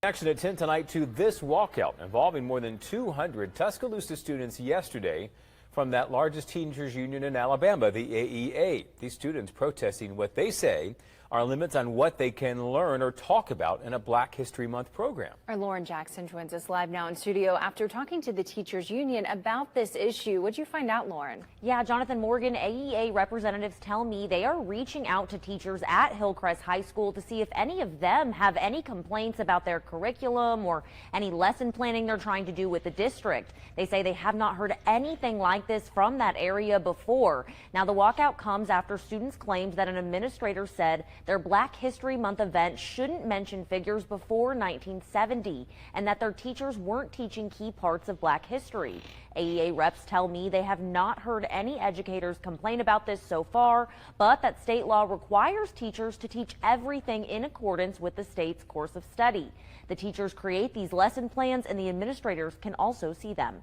Action at 10 tonight to this walkout involving more than 200 Tuscaloosa students yesterday from that largest teachers union in Alabama, the AEA. These students protesting what they say are limits on what they can learn or talk about in a Black History Month program. Our Lauren Jackson joins us live now in studio after talking to the teachers union about this issue. What'd you find out, Lauren? Yeah, Jonathan Morgan, AEA representatives tell me they are reaching out to teachers at Hillcrest High School to see if any of them have any complaints about their curriculum or any lesson planning they're trying to do with the district. They say they have not heard anything like this from that area before. Now, the walkout comes after students claimed that an administrator said their Black History Month event shouldn't mention figures before 1970 and that their teachers weren't teaching key parts of Black history. AEA reps tell me they have not heard any educators complain about this so far, but that state law requires teachers to teach everything in accordance with the state's course of study. The teachers create these lesson plans and the administrators can also see them.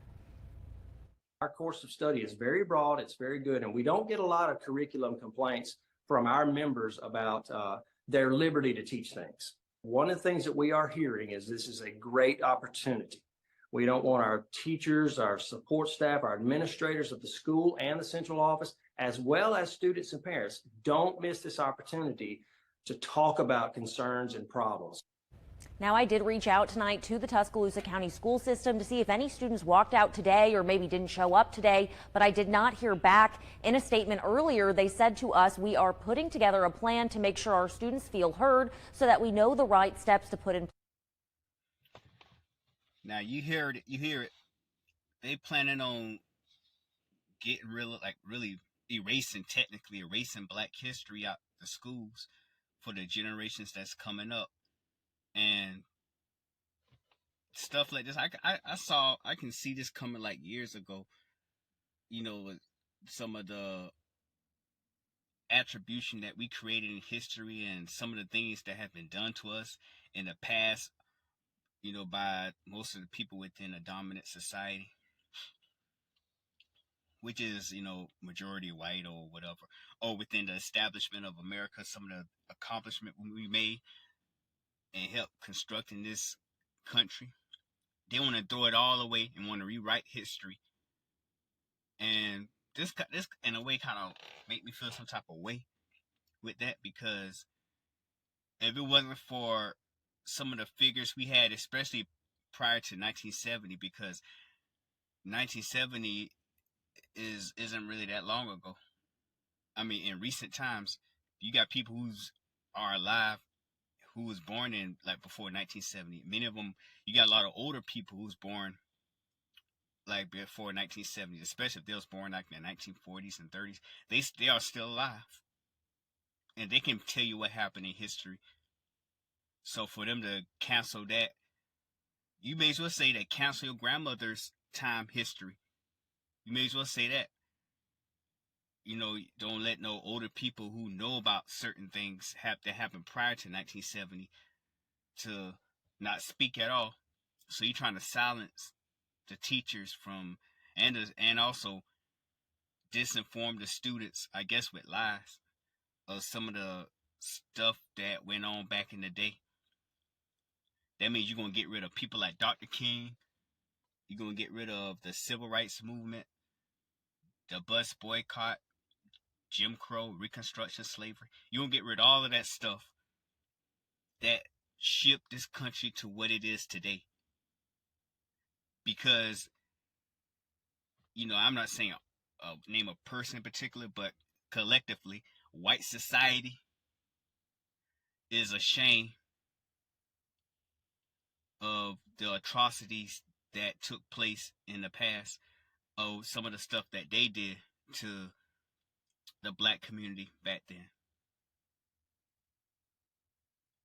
Our course of study is very broad, it's very good, and we don't get a lot of curriculum complaints from our members about their liberty to teach things. One of the things that we are hearing is this is a great opportunity. We don't want our teachers, our support staff, our administrators of the school and the central office, as well as students and parents, don't miss this opportunity to talk about concerns and problems. Now, I did reach out tonight to the Tuscaloosa County school system to see if any students walked out today or maybe didn't show up today, but I did not hear back. In a statement earlier, they said to us, we are putting together a plan to make sure our students feel heard so that we know the right steps to put in place. Now, you hear it. They planning on getting really technically erasing Black history out the schools for the generations that's coming up. And stuff like this, I can see this coming like years ago, you know, with some of the attribution that we created in history and some of the things that have been done to us in the past, you know, by most of the people within a dominant society, which is, you know, majority white or whatever, or within the establishment of America, some of the accomplishment we made and help constructing this country. They want to throw it all away and want to rewrite history. And this in a way kind of make me feel some type of way with that, because if it wasn't for some of the figures we had, especially prior to 1970, because 1970 isn't really that long ago. I mean, in recent times, you got people who are alive who was born in like before 1970. Many of them, you got a lot of older people who's born like before 1970, especially if they was born like in the 1940s and 30s. They are still alive, and they can tell you what happened in history. So for them to cancel that, you may as well say that cancel your grandmother's time history. You may as well say that. You know, don't let no older people who know about certain things that happened prior to 1970 to not speak at all. So you're trying to silence the teachers from, and also disinform the students, I guess, with lies of some of the stuff that went on back in the day. That means you're going to get rid of people like Dr. King. You're going to get rid of the civil rights movement, the bus boycott, Jim Crow, Reconstruction, slavery. You're going to get rid of all of that stuff that shaped this country to what it is today. Because, you know, I'm not saying name a person in particular, but collectively, white society is ashamed of the atrocities that took place in the past, of some of the stuff that they did to the Black community back then.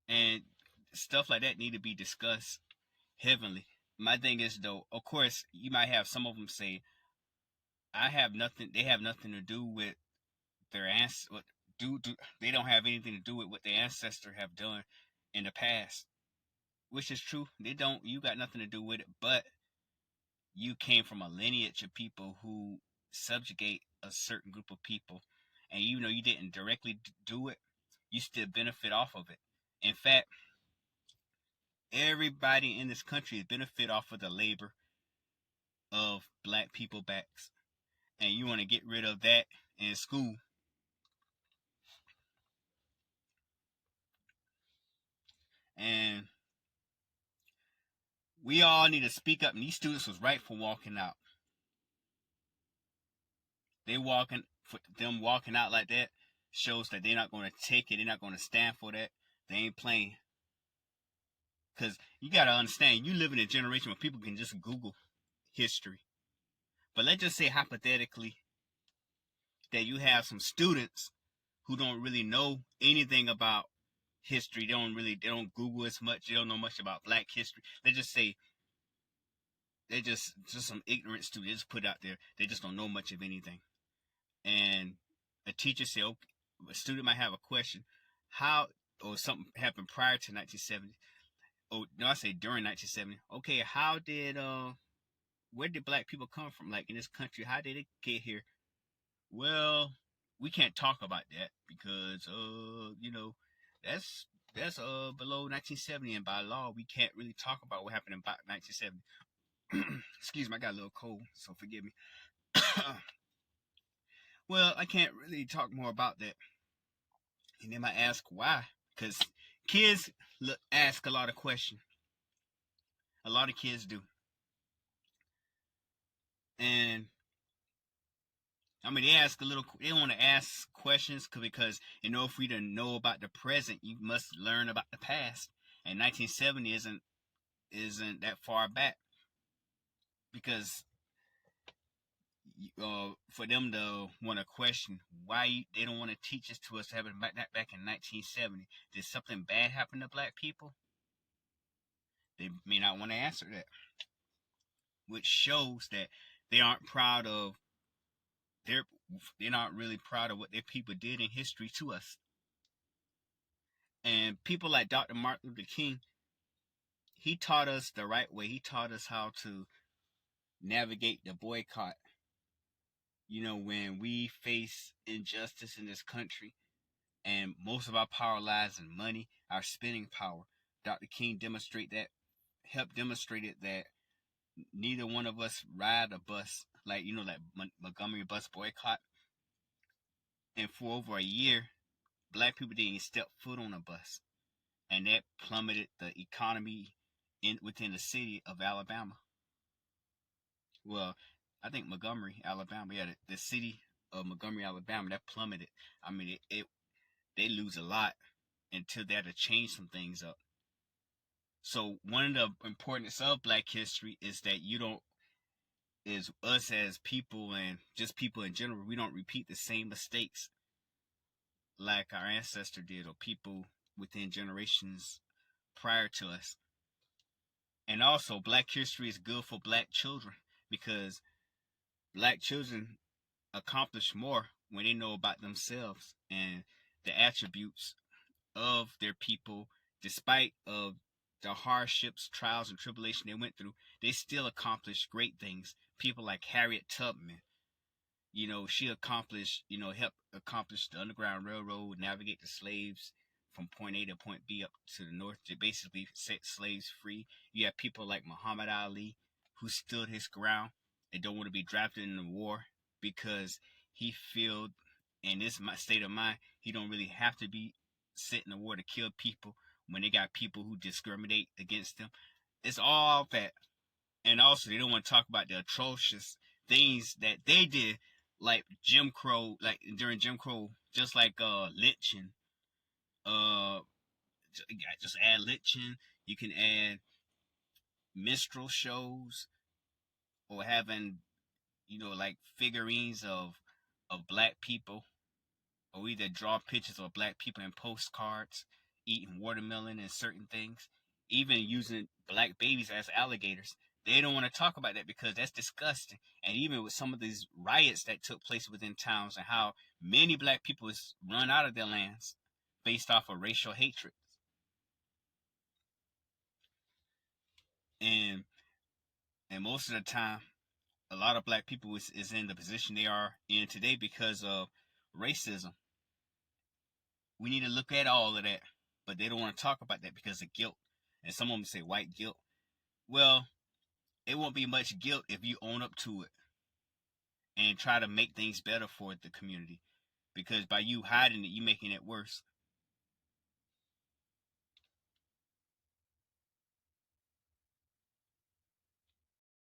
And stuff like that need to be discussed heavily. My thing is, though, of course, you might have some of them say, they have nothing to do with their they don't have anything to do with what their ancestors have done in the past, which is true. They don't. You got nothing to do with it, but you came from a lineage of people who subjugate a certain group of people, and even though you didn't directly do it, you still benefit off of it. In fact, everybody in this country benefit off of the labor of black people backs. And you want to get rid of that in school. And we all need to speak up. And these students was right for walking out. Them walking out like that shows that they're not going to take it. They're not going to stand for that. They ain't playing. Because you got to understand, you live in a generation where people can just Google history. But let's just say hypothetically that you have some students who don't really know anything about history. They don't Google as much. They don't know much about black history. Let's just say they're just some ignorant students. They just put out there. They just don't know much of anything. And a teacher said, okay, a student might have a question, or something happened prior to 1970. Oh, no, I say during 1970. Okay, where did black people come from? Like in this country, how did it get here? Well, we can't talk about that because, that's below 1970, and by law, we can't really talk about what happened in 1970. Excuse me, I got a little cold, so forgive me. Well, I can't really talk more about that. And they might ask why. Because kids ask a lot of questions. A lot of kids do. And, I mean, they want to ask questions because in order for you to know about the present, you must learn about the past. And 1970 isn't that far back. Because for them to want to question why they don't want to teach this to us happened back in 1970. Did something bad happen to black people? They may not want to answer that, which shows that they aren't proud of they're not really proud of what their people did in history to us. And people like Dr. Martin Luther King, he taught us the right way. He taught us how to navigate the boycott. When we face injustice in this country and most of our power lies in money, our spending power, Dr. King helped demonstrate that neither one of us ride a bus, like Montgomery bus boycott. And for over a year, black people didn't even step foot on a bus. And that plummeted the economy within the city of Alabama. Well, I think Montgomery, Alabama. Yeah, the city of Montgomery, Alabama, that plummeted. I mean, they lose a lot until they had to change some things up. So one of the importance of black history is that is us as people and just people in general, we don't repeat the same mistakes like our ancestor did or people within generations prior to us. And also, black history is good for black children because black children accomplish more when they know about themselves and the attributes of their people. Despite of the hardships, trials, and tribulation they went through, they still accomplished great things. People like Harriet Tubman, she accomplished, helped accomplish the Underground Railroad, navigate the slaves from point A to point B up to the north to basically set slaves free. You have people like Muhammad Ali, who stood his ground and don't want to be drafted in the war because he felt in this state of mind, he don't really have to be sent in the war to kill people when they got people who discriminate against them. It's all that. And also, they don't want to talk about the atrocious things that they did, like Jim Crow, like during Jim Crow, just like lynching. Just add lynching. You can add minstrel shows or having, like figurines of black people, or either draw pictures of black people in postcards, eating watermelon and certain things, even using black babies as alligators. They don't want to talk about that because that's disgusting. And even with some of these riots that took place within towns and how many black people was run out of their lands based off of racial hatred. And most of the time, a lot of black people is in the position they are in today because of racism. We need to look at all of that, but they don't want to talk about that because of guilt. And some of them say white guilt. Well, it won't be much guilt if you own up to it and try to make things better for the community. Because by you hiding it, you're making it worse.